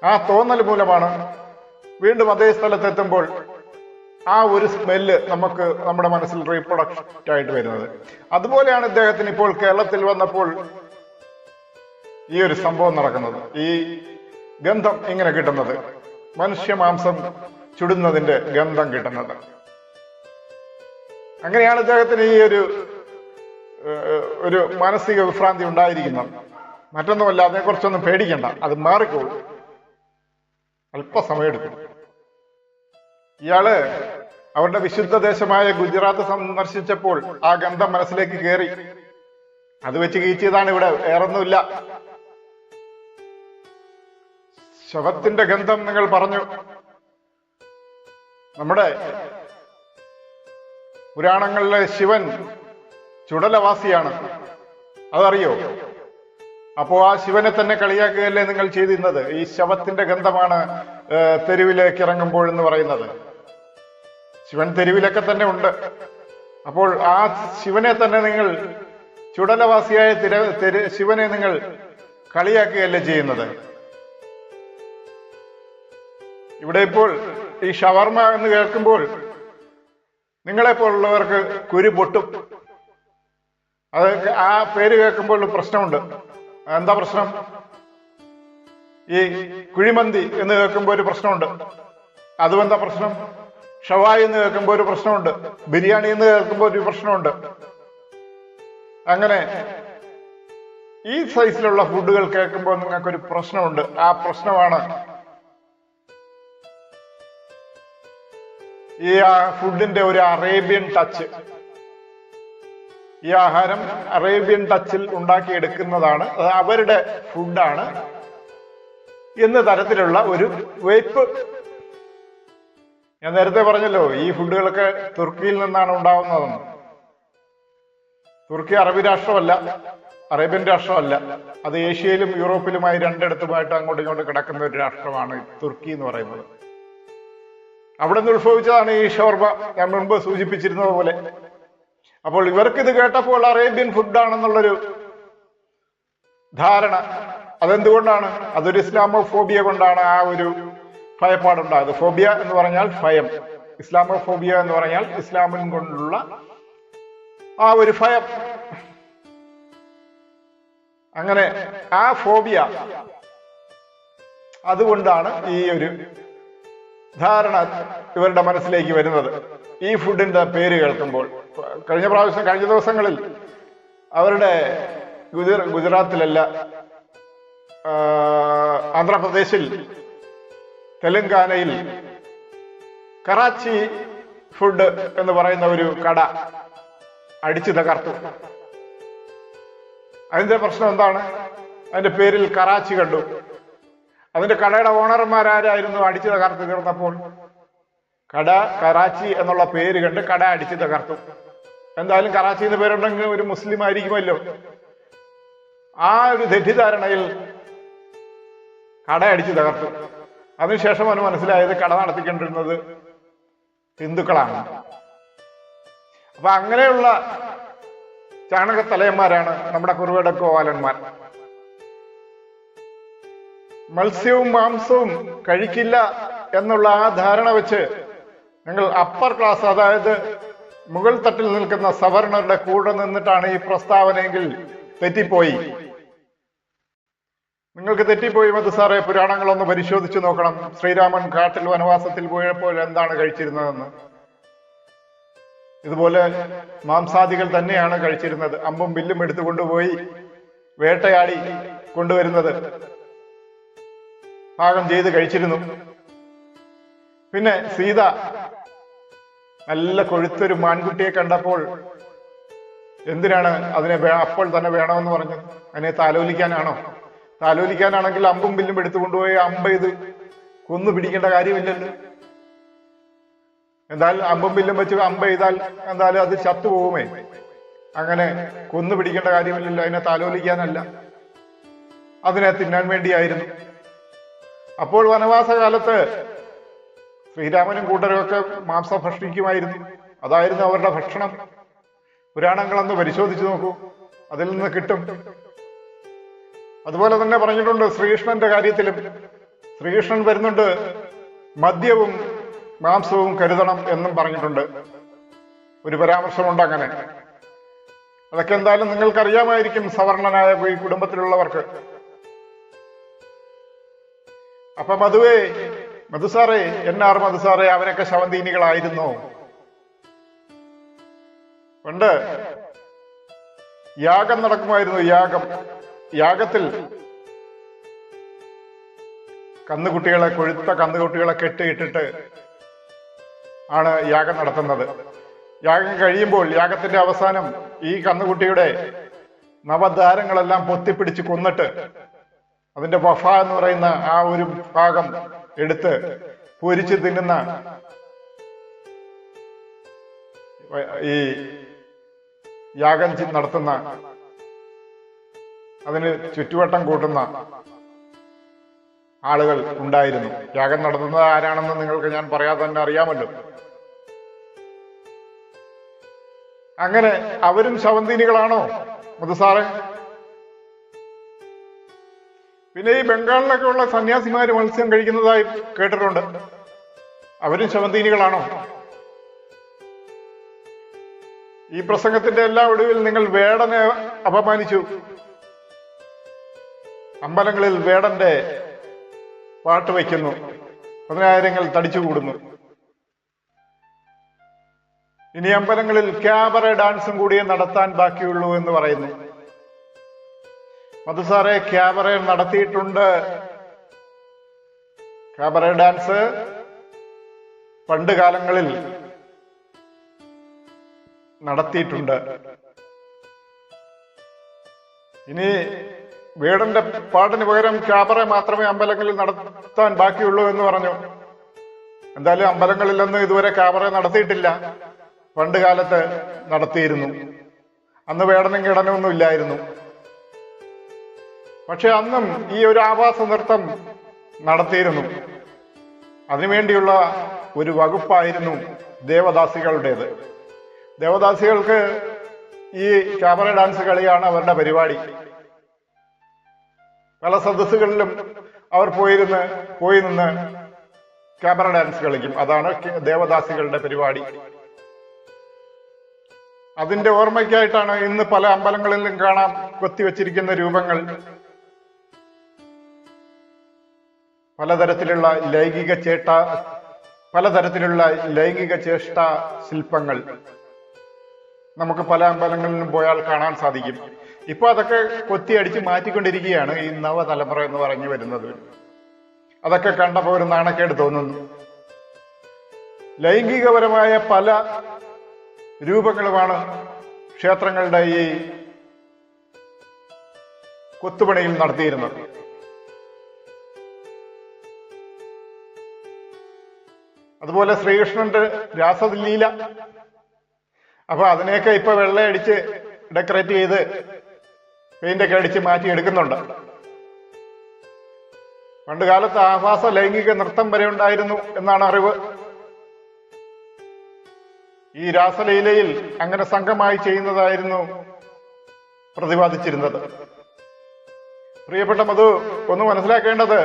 ആ തോന്നൽ മൂലമാണ് വീണ്ടും അതേ സ്ഥലത്തെത്തുമ്പോൾ ആ ഒരു സ്മെല്ല് നമുക്ക് നമ്മുടെ മനസ്സിൽ റീപ്രൊഡക്റ്റ് ആയിട്ട് വരുന്നത്. അതുപോലെയാണ് ഇദ്ദേഹത്തിന് ഇപ്പോൾ കേരളത്തിൽ വന്നപ്പോൾ ഈ ഒരു സംഭവം നടക്കുന്നത്. ഈ ഗന്ധം ഇങ്ങനെ കിട്ടുന്നത്, മനുഷ്യമാംസം ചുടുന്നതിന്റെ ഗന്ധം കിട്ടുന്നത്. അങ്ങനെയാണ് ഇദ്ദേഹത്തിന് ഈ ഒരു ഒരു മാനസിക വിഭ്രാന്തി ഉണ്ടായിരിക്കുന്നത്. മറ്റൊന്നുമല്ല, അതിനെക്കുറിച്ചൊന്നും പേടിക്കണ്ട, അത് മാറിക്കോളും, അല്പസമയം എടുക്കും. ഇയാള് അവരുടെ വിശുദ്ധ ദേശമായ ഗുജറാത്ത് സന്ദർശിച്ചപ്പോൾ ആ ഗന്ധം മനസ്സിലേക്ക് കയറി. അത് വെച്ച് കീച്ചിയതാണ് ഇവിടെ, വേറൊന്നുമില്ല. ശവത്തിന്റെ ഗന്ധം നിങ്ങൾ പറഞ്ഞു. നമ്മുടെ പുരാണങ്ങളിലെ ശിവൻ ചുടലവാസിയാണ്, അതറിയോ? അപ്പോ ആ ശിവനെ തന്നെ കളിയാക്കുകയല്ലേ നിങ്ങൾ ചെയ്തിരുന്നത്? ഈ ശവത്തിന്റെ ഗന്ധമാണ് തെരുവിലേക്ക് ഇറങ്ങുമ്പോൾ എന്ന് പറയുന്നത്. ശിവൻ തെരുവിലൊക്കെ തന്നെ ഉണ്ട്. അപ്പോൾ ആ ശിവനെ തന്നെ നിങ്ങൾ, ചുടലവാസിയായ ശിവനെ നിങ്ങൾ കളിയാക്കുകയല്ലേ ചെയ്യുന്നത്? ഇവിടെ ഇപ്പോൾ ഈ ഷവർമ എന്ന് കേൾക്കുമ്പോൾ നിങ്ങളെപ്പോലുള്ളവർക്ക് കുരു പൊട്ടും. അത് ആ പേര് കേൾക്കുമ്പോൾ പ്രശ്നമുണ്ട്. എന്താ പ്രശ്നം? ഈ കുഴിമന്തി എന്ന് കേൾക്കുമ്പോൾ ഒരു പ്രശ്നമുണ്ട്. അതും എന്താ പ്രശ്നം? ഷവായി എന്ന് കേൾക്കുമ്പോൾ ഒരു പ്രശ്നമുണ്ട്. ബിരിയാണി എന്ന് കേൾക്കുമ്പോൾ ഒരു പ്രശ്നമുണ്ട്. അങ്ങനെ ഈ സൈസിലുള്ള ഫുഡുകൾ കേൾക്കുമ്പോൾ നിങ്ങൾക്കൊരു പ്രശ്നമുണ്ട്. ആ പ്രശ്നമാണ് ഈ ഫുഡിന്റെ ഒരു അറേബ്യൻ ടച്ച്. ഈ ആഹാരം അറേബ്യൻ ടച്ചിൽ ഉണ്ടാക്കിയെടുക്കുന്നതാണ്, അത് അവരുടെ ഫുഡാണ് എന്ന തരത്തിലുള്ള ഒരു വെയ്പ്പ്. ഞാൻ നേരത്തെ പറഞ്ഞല്ലോ, ഈ ഫുഡുകളൊക്കെ തുർക്കിയിൽ നിന്നാണ് ഉണ്ടാവുന്നതെന്ന്. തുർക്കി അറബി രാഷ്ട്രമല്ല, അറേബ്യൻ രാഷ്ട്രമല്ല. അത് ഏഷ്യയിലും യൂറോപ്പിലുമായി രണ്ടിടത്തുമായിട്ട് അങ്ങോട്ടും ഇങ്ങോട്ടും കിടക്കുന്ന ഒരു രാഷ്ട്രമാണ് തുർക്കി എന്ന് പറയുന്നത്. അവിടെ നിന്ന് ഉത്ഭവിച്ചതാണ് ഈ ഷവർമ, ഞാൻ മുൻപ് സൂചിപ്പിച്ചിരുന്നത് പോലെ. അപ്പോൾ ഇവർക്കിത് കേട്ടപ്പോൾ അറേബ്യൻ ഫുഡാണെന്നുള്ളൊരു ധാരണ. അതെന്തുകൊണ്ടാണ്? അതൊരു ഇസ്ലാമോഫോബിയ കൊണ്ടാണ് ആ ഒരു ഭയപ്പാടുണ്ടായത്. ഫോബിയ എന്ന് പറഞ്ഞാൽ ഭയം, ഇസ്ലാമോഫോബിയ എന്ന് പറഞ്ഞാൽ ഇസ്ലാമിൻ കൊണ്ടുള്ള ആ ഒരു ഭയം. അങ്ങനെ ആ ഫോബിയ, അതുകൊണ്ടാണ് ഈ ഒരു ധാരണ ഇവരുടെ മനസ്സിലേക്ക് വരുന്നത് ഈ ഫുഡിന്റെ പേര് കേൾക്കുമ്പോൾ. കഴിഞ്ഞ ദിവസങ്ങളിൽ അവരുടെ ഗുജറാത്തിലല്ല, ആന്ധ്രാപ്രദേശിൽ, തെലങ്കാനയിൽ കറാച്ചി ഫുഡ് എന്ന് പറയുന്ന ഒരു കട അടിച്ചു തകർത്തു. അതിന്റെ പ്രശ്നം എന്താണ്? അതിന്റെ പേരിൽ കറാച്ചി കണ്ടു. അതിന്റെ കടയുടെ ഓണർമാരായിരുന്നു അടിച്ചു തകർത്ത് തീർന്നപ്പോൾ കട കറാച്ചി എന്നുള്ള പേര് കണ്ട് കട അടിച്ചു തകർത്തു. എന്തായാലും കറാച്ചി എന്ന് പേരുണ്ടെങ്കിൽ ഒരു മുസ്ലിം ആയിരിക്കുമല്ലോ. ആ ഒരു തെറ്റിദ്ധാരണയിൽ കട അടിച്ചു തകർത്തു. അതിനുശേഷം അവന് മനസ്സിലായത് കട നടത്തിക്കൊണ്ടിരുന്നത് ഹിന്ദുക്കളാണ്. അപ്പൊ അങ്ങനെയുള്ള ചാണകത്തലയന്മാരാണ് നമ്മുടെ കുറുവട ഗോപാലന്മാർ. മത്സ്യവും മാംസവും കഴിക്കില്ല എന്നുള്ള ആ ധാരണ വെച്ച് ഞങ്ങൾ അപ്പർ ക്ലാസ്, അതായത് മുകൾ തട്ടിൽ നിൽക്കുന്ന സവർണറുടെ കൂടെ നിന്നിട്ടാണ് ഈ പ്രസ്താവനയെങ്കിൽ തെറ്റിപ്പോയി. നിങ്ങൾക്ക് തെറ്റിപ്പോയി മധു സാറേ. പുരാണങ്ങളൊന്ന് പരിശോധിച്ചു നോക്കണം. ശ്രീരാമൻ കാട്ടിൽ വനവാസത്തിൽ പോയപ്പോൾ എന്താണ് കഴിച്ചിരുന്നതെന്ന്. ഇതുപോലെ മാംസാദികൾ തന്നെയാണ് കഴിച്ചിരുന്നത്. അമ്പും വില്ലും എടുത്തുകൊണ്ടുപോയി വേട്ടയാടി കൊണ്ടുവരുന്നത് പാകം ചെയ്ത് കഴിച്ചിരുന്നു. പിന്നെ സീത നല്ല കൊഴുത്തൊരു മാൻകുട്ടിയെ കണ്ടപ്പോൾ എന്തിനാണ് അതിനെ അപ്പോൾ തന്നെ വേണമെന്ന് പറഞ്ഞത്? അതിനെ താലോലിക്കാനാണോ? താലോലിക്കാനാണെങ്കിൽ അമ്പും വില്ലും എടുത്തുകൊണ്ടുപോയി അമ്പ ഇത് കൊന്നു പിടിക്കേണ്ട കാര്യമില്ലല്ലോ. എന്തായാലും അമ്പും വില്ലും വെച്ച് അമ്പ ചെയ്താൽ എന്തായാലും അത് ചത്തുപോകുമേ. അങ്ങനെ കൊന്നു പിടിക്കേണ്ട കാര്യമില്ലല്ലോ. അതിനെ താലോലിക്കാനല്ല, അതിനെ തിന്നാൻ വേണ്ടിയായിരുന്നു. അപ്പോൾ വനവാസകാലത്ത് ശ്രീരാമനും കൂട്ടരും ഒക്കെ മാംസം ഭക്ഷിക്കുമായിരുന്നു. അതായിരുന്നു അവരുടെ ഭക്ഷണം. പുരാണങ്ങളൊന്ന് പരിശോധിച്ചു നോക്കൂ, അതിൽ നിന്ന് കിട്ടും. അതുപോലെ തന്നെ പറഞ്ഞിട്ടുണ്ട് ശ്രീകൃഷ്ണന്റെ കാര്യത്തിലും. ശ്രീകൃഷ്ണൻ വരുന്നുണ്ട്, മദ്യവും മാംസവും കരുതണം എന്നും പറഞ്ഞിട്ടുണ്ട്. ഒരു പരാമർശമുണ്ട് അങ്ങനെ. അതൊക്കെ എന്തായാലും നിങ്ങൾക്കറിയാമായിരിക്കും, സവർണനായ ഈ കുടുംബത്തിലുള്ളവർക്ക്. അപ്പൊ മധുസാറേ, എന്നാർ മധുസാറേ, അവരൊക്കെ ശവന്തീനികളായിരുന്നോ? പണ്ട് യാഗം നടക്കുമായിരുന്നു. യാഗത്തിൽ കൊഴുത്ത കന്നുകുട്ടികളെ കെട്ടിയിട്ടിട്ട് ആണ് യാഗം നടത്തുന്നത്. യാഗം കഴിയുമ്പോൾ യാഗത്തിന്റെ അവസാനം ഈ കന്നുകുട്ടിയുടെ നവദ്വാരങ്ങളെല്ലാം പൊത്തിപ്പിടിച്ച് കൊന്നിട്ട് അതിന്റെ വഫ എന്ന് പറയുന്ന ആ ഒരു ഭാഗം എടുത്ത് പൊരിച്ച് തിന്നുന്ന ഈ യാഗം നടത്തുന്ന, അതിന് ചുറ്റുവട്ടം കൂട്ടുന്ന ആളുകൾ ഉണ്ടായിരുന്നു. യാഗം നടത്തുന്നത് ആരാണെന്ന് നിങ്ങൾക്ക് ഞാൻ പറയാതെ തന്നെ അറിയാമല്ലോ. അങ്ങനെ അവരും ശവന്തീനികളാണോ മധുസാറെ? പിന്നെ ഈ ബംഗാളിലൊക്കെ ഉള്ള സന്യാസിമാര് മത്സ്യം കഴിക്കുന്നതായി കേട്ടിട്ടുണ്ട്. അവരും ശവന്തീനികളാണോ? ഈ പ്രസംഗത്തിന്റെ എല്ലാ ഒടുവിൽ നിങ്ങൾ വേടനെ അപമാനിച്ചു. അമ്പലങ്ങളിൽ വേടന്റെ പാട്ട് വയ്ക്കുന്നു, 10,000 തടിച്ചുകൂടുന്നു. ഇനി അമ്പലങ്ങളിൽ ക്യാബറ ഡാൻസും കൂടിയേ നടത്താൻ ബാക്കിയുള്ളൂ എന്ന് പറയുന്നു. മധുസാറെ, ക്യാബറ നടത്തിയിട്ടുണ്ട്. ക്യാബറ ഡാൻസ് പണ്ട് കാലങ്ങളിൽ നടത്തിയിട്ടുണ്ട്. ഇനി വേടന്റെ പാട്ടിന് പകരം ക്യാബറ മാത്രമേ അമ്പലങ്ങളിൽ നടത്താൻ ബാക്കിയുള്ളൂ എന്ന് പറഞ്ഞു. എന്തായാലും അമ്പലങ്ങളിലൊന്നും ഇതുവരെ ക്യാബറ നടത്തിയിട്ടില്ല. പണ്ട് കാലത്ത് നടത്തിയിരുന്നു. അന്ന് വേടനും കിടനൊന്നും ഇല്ലായിരുന്നു. പക്ഷെ അന്നും ഈ ഒരു ആവാസ നൃത്തം നടത്തിയിരുന്നു. അതിനുവേണ്ടിയുള്ള ഒരു വകുപ്പായിരുന്നു ദേവദാസികളുടേത്. ദേവദാസികൾക്ക് ഈ ക്യാബറ ഡാൻസ് കളിയാണ് അവരുടെ പരിപാടി. പല സദസ്സുകളിലും അവർ പോയി നിന്ന് ക്യാബറ ഡാൻസ് കളിക്കും. അതാണ് ദേവദാസികളുടെ പരിപാടി. അതിന്റെ ഓർമ്മയ്ക്കായിട്ടാണ് ഇന്ന് പല അമ്പലങ്ങളിലും കാണാം കൊത്തിവെച്ചിരിക്കുന്ന രൂപങ്ങൾ, പലതരത്തിലുള്ള ലൈംഗിക ചേഷ്ട ശില്പങ്ങൾ നമുക്ക് പല അമ്പലങ്ങളിലും പോയാൽ കാണാൻ സാധിക്കും. ഇപ്പൊ അതൊക്കെ കൊത്തിയടിച്ച് മാറ്റിക്കൊണ്ടിരിക്കുകയാണ് ഈ നവതലമുറ എന്ന് പറഞ്ഞു വരുന്നത്. അതൊക്കെ കണ്ടപ്പോൾ ഒരു നാണക്കേട് തോന്നുന്നു. ലൈംഗികപരമായ പല രൂപങ്ങളുമാണ് ക്ഷേത്രങ്ങളുടെ ഈ കൊത്തുപണിയിൽ നടത്തിയിരുന്നത്. അതുപോലെ ശ്രീകൃഷ്ണന്റെ രാസലീല, അപ്പൊ അതിനെയൊക്കെ ഇപ്പൊ വെള്ളയടിച്ച് ഡെക്കറേറ്റ് ചെയ്ത് പെയിന്റൊക്കെ അടിച്ച് മാറ്റി എടുക്കുന്നുണ്ട്. പണ്ട് കാലത്ത് ആഭാസ ലൈംഗിക നൃത്തം വരെ ഉണ്ടായിരുന്നു എന്നാണ് അറിവ്. ഈ രാസലീലയിൽ അങ്ങനെ സംഘമായി ചെയ്യുന്നതായിരുന്നു പ്രതിപാദിച്ചിരുന്നത്. പ്രിയപ്പെട്ട മധു, ഒന്ന് മനസ്സിലാക്കേണ്ടത്,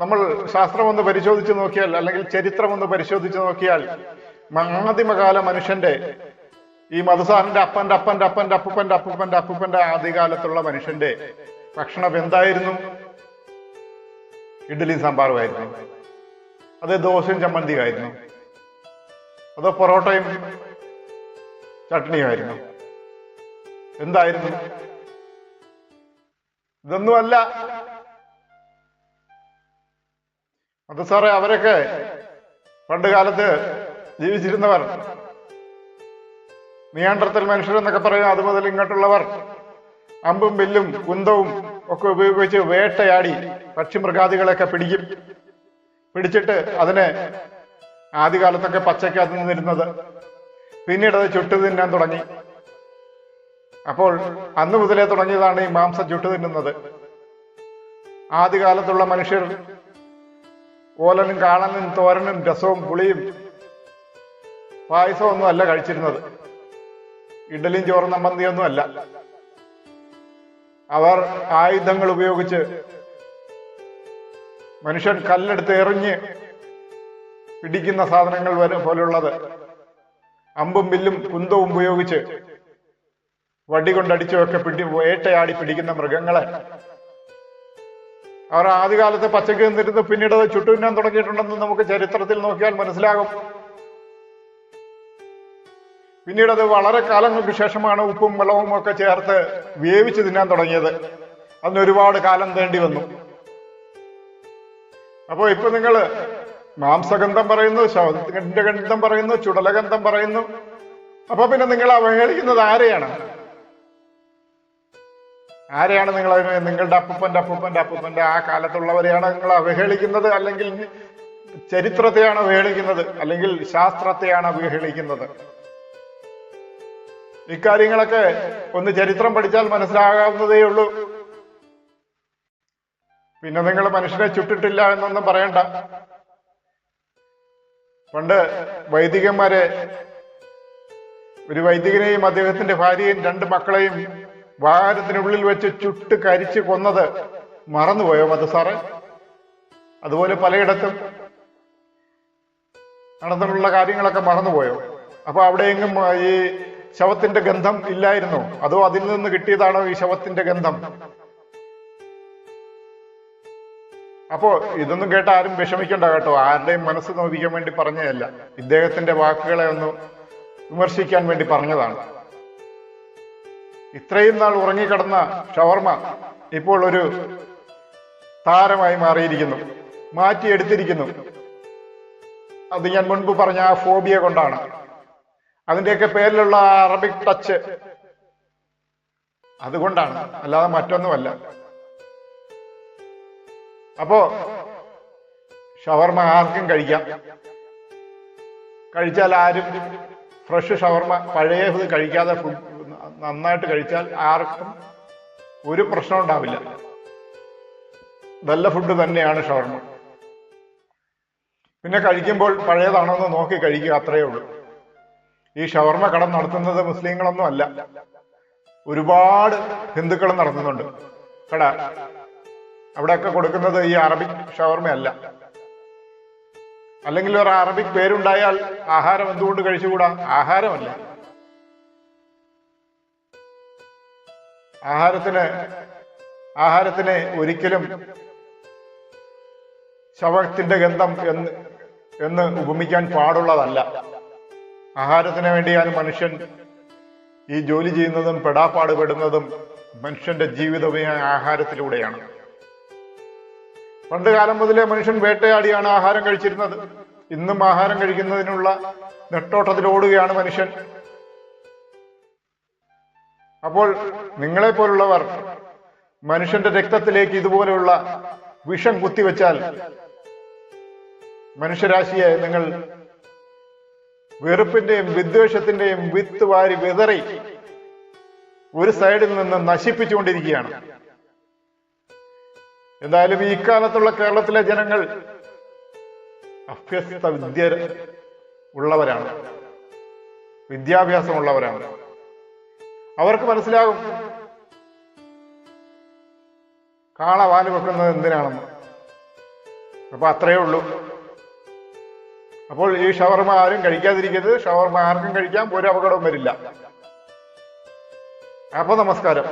നമ്മൾ ശാസ്ത്രം ഒന്ന് പരിശോധിച്ച് നോക്കിയാൽ, അല്ലെങ്കിൽ ചരിത്രം ഒന്ന് പരിശോധിച്ച് നോക്കിയാൽ, ആദിമകാല മനുഷ്യന്റെ, ഈ മധുസാറിന്റെ അപ്പന്റെ ആദ്യകാലത്തുള്ള മനുഷ്യന്റെ ഭക്ഷണം എന്തായിരുന്നു? ഇഡ്ഡലി സാമ്പാറുമായിരുന്നു? അത് ദോശയും ചമ്മന്തിയുമായിരുന്നു? അതോ പൊറോട്ടയും ചട്നിയുമായിരുന്നു? എന്തായിരുന്നു? ഇതൊന്നുമല്ല. അത് സാറേ, അവരൊക്കെ പണ്ട് കാലത്ത് ജീവിച്ചിരുന്നവർ, നിയാണ്ടർത്തൽ മനുഷ്യരെന്നൊക്കെ പറയും, അതുമുതൽ ഇങ്ങോട്ടുള്ളവർ അമ്പും വില്ലും കുന്തവും ഒക്കെ ഉപയോഗിച്ച് വേട്ടയാടി പക്ഷിമൃഗാദികളെയൊക്കെ പിടിച്ചിട്ട് അതിനെ ആദ്യകാലത്തൊക്കെ പച്ചയ്ക്കകത്ത് നിന്നിരുന്നത്, പിന്നീട് അത് ചുട്ടു തിന്നാൻ തുടങ്ങി. അപ്പോൾ അന്ന് മുതലേ തുടങ്ങിയതാണ് ഈ മാംസം ചുട്ടു തിന്നുന്നത്. ആദ്യകാലത്തുള്ള മനുഷ്യർ ഓലനും കാളനും തോരനും രസവും പുളിയും പായസവും ഒന്നും അല്ല കഴിച്ചിരുന്നത്. ഇഡലിയും ചോറും ചമ്മന്തിയൊന്നും അല്ല. അവർ ആയുധങ്ങൾ ഉപയോഗിച്ച്, മനുഷ്യൻ കല്ലെടുത്ത് എറിഞ്ഞ് പിടിക്കുന്ന സാധനങ്ങൾ പോലുള്ളത്, അമ്പും വില്ലും കുന്തവും ഉപയോഗിച്ച് വടി കൊണ്ടടിച്ചുമൊക്കെ വേട്ടയാടി പിടിക്കുന്ന മൃഗങ്ങളെ അവർ ആദ്യകാലത്ത് പച്ചക്ക് നിന്നിരുന്ന് പിന്നീട് അത് ചുട്ടുതിന്നാൻ തുടങ്ങിയിട്ടുണ്ടെന്ന് നമുക്ക് ചരിത്രത്തിൽ നോക്കിയാൽ മനസ്സിലാകും. പിന്നീട് അത് വളരെ കാലങ്ങൾക്ക് ശേഷമാണ് ഉപ്പും വെള്ളവും ഒക്കെ ചേർത്ത് വേവിച്ച് തിന്നാൻ തുടങ്ങിയത്. അതിന് ഒരുപാട് കാലം വേണ്ടി വന്നു. അപ്പോൾ ഇപ്പൊ നിങ്ങൾ മാംസഗന്ധം പറയുന്നു, ശവത്തിന്റെ ഗന്ധം പറയുന്നു, ചുടലഗന്ധം പറയുന്നു. അപ്പൊ പിന്നെ നിങ്ങൾ അവഹേളിക്കുന്നത് ആരെയാണ്? ആരെയാണ് നിങ്ങൾ നിങ്ങളുടെ അപ്പൂപ്പന്റെ ആ കാലത്തുള്ളവരെയാണ് നിങ്ങൾ അവഹേളിക്കുന്നത്? അല്ലെങ്കിൽ ചരിത്രത്തെയാണ് അവഹേളിക്കുന്നത്? അല്ലെങ്കിൽ ശാസ്ത്രത്തെയാണ് അവഹേളിക്കുന്നത്? ഇക്കാര്യങ്ങളൊക്കെ ഒന്ന് ചരിത്രം പഠിച്ചാൽ മനസ്സിലാകാവുന്നതേ ഉള്ളൂ. പിന്നെ നിങ്ങൾ മനുഷ്യനെ ചുട്ടിട്ടില്ല എന്നൊന്നും പറയണ്ട. പണ്ട് വൈദികന്മാരെ, ഒരു വൈദികനെയും അദ്ദേഹത്തിന്റെ ഭാര്യയും 2 മക്കളെയും വാഹനത്തിനുള്ളിൽ വെച്ച് ചുട്ട് കരിച്ച് കൊന്നത് മറന്നുപോയോ മധുസാറെ? അതുപോലെ പലയിടത്തും നടന്നിട്ടുള്ള കാര്യങ്ങളൊക്കെ മറന്നുപോയോ? അപ്പൊ അവിടെയെങ്കിലും ഈ ശവത്തിന്റെ ഗന്ധം ഇല്ലായിരുന്നോ? അതോ അതിൽ നിന്ന് കിട്ടിയതാണോ ഈ ശവത്തിന്റെ ഗന്ധം? അപ്പോ ഇതൊന്നും കേട്ട ആരും വിഷമിക്കണ്ട കേട്ടോ. ആരുടെയും മനസ്സ് നോവിക്കാൻ വേണ്ടി പറഞ്ഞതല്ല. ഇദ്ദേഹത്തിന്റെ വാക്കുകളെ ഒന്ന് വിമർശിക്കാൻ വേണ്ടി പറഞ്ഞതാണ്. ഇത്രയും നാൾ ഉറങ്ങിക്കിടന്ന ഷവർമ ഇപ്പോൾ ഒരു താരമായി മാറിയിരിക്കുന്നു, മാറ്റിയെടുത്തിരിക്കുന്നു. അത് ഞാൻ മുൻപ് പറഞ്ഞ ആ ഫോബിയ കൊണ്ടാണ്. അതിന്റെയൊക്കെ പേരിലുള്ള അറബിക് ടച്ച് അതുകൊണ്ടാണ്, അല്ലാതെ മറ്റൊന്നുമല്ല. അപ്പോ ഷവർമ ആർക്കും കഴിക്കാം. കഴിച്ചാൽ ആരും ഫ്രഷ് ഷവർമ പഴയത് കഴിക്കാതെ നന്നായിട്ട് കഴിച്ചാൽ ആർക്കും ഒരു പ്രശ്നം ഉണ്ടാവില്ല. നല്ല ഫുഡ് തന്നെയാണ് ഷവർമ. പിന്നെ കഴിക്കുമ്പോൾ പഴയതാണോന്ന് നോക്കി കഴിക്കുക, അത്രയേ ഉള്ളൂ. ഈ ഷവർമ കട നടത്തുന്നത് മുസ്ലിങ്ങളൊന്നും അല്ല, ഒരുപാട് ഹിന്ദുക്കളും നടത്തുന്നുണ്ട് കട. അവിടെയൊക്കെ കൊടുക്കുന്നത് ഈ അറബിക് ഷവർമയല്ല. അല്ലെങ്കിൽ ഒരു അറബിക് പേരുണ്ടായാൽ ആഹാരം എന്തുകൊണ്ട് കഴിച്ചുകൂടാ? ആഹാരമല്ല. ആഹാരത്തിന് ഒരിക്കലും ശവത്തിന്റെ ഗന്ധം എന്ന് ഉപമിക്കാൻ പാടുള്ളതല്ല. ആഹാരത്തിന് വേണ്ടിയാണ് മനുഷ്യൻ ഈ ജോലി ചെയ്യുന്നതും പെടാപ്പാട് പെടുന്നതും. മനുഷ്യന്റെ ജീവിതമേ ആഹാരത്തിലൂടെയാണ്. പണ്ട് കാലം മുതലേ മനുഷ്യൻ വേട്ടയാടിയാണ് ആഹാരം കഴിച്ചിരുന്നത്. ഇന്നും ആഹാരം കഴിക്കുന്നതിനുള്ള നെട്ടോട്ടത്തിലോടുകയാണ് മനുഷ്യൻ. അപ്പോൾ നിങ്ങളെപ്പോലുള്ളവർ മനുഷ്യന്റെ രക്തത്തിലേക്ക് ഇതുപോലെയുള്ള വിഷം കുത്തിവെച്ചാൽ മനുഷ്യരാശിയെ നിങ്ങൾ വെറുപ്പിന്റെയും വിദ്വേഷത്തിന്റെയും വിത്ത് വാരി വിതറി ഒരു സൈഡിൽ നിന്ന് നശിപ്പിച്ചുകൊണ്ടിരിക്കുകയാണ്. എന്തായാലും ഈ കാലത്തുള്ള കേരളത്തിലെ ജനങ്ങൾ അഭ്യസ്ത വിദ്യ ഉള്ളവരാണ്, വിദ്യാഭ്യാസമുള്ളവരാണ്. അവർക്ക് മനസ്സിലാകും കാള വാല് വെക്കുന്നത് എന്തിനാണെന്ന്. അപ്പൊ അത്രയേ ഉള്ളൂ. അപ്പോൾ ഈ ഷവർമ ആരും കഴിക്കാതിരിക്കരുത്. ഷവർമ ആർക്കും കഴിക്കാം, ഒരു അപകടവും വരില്ല. അപ്പൊ നമസ്കാരം.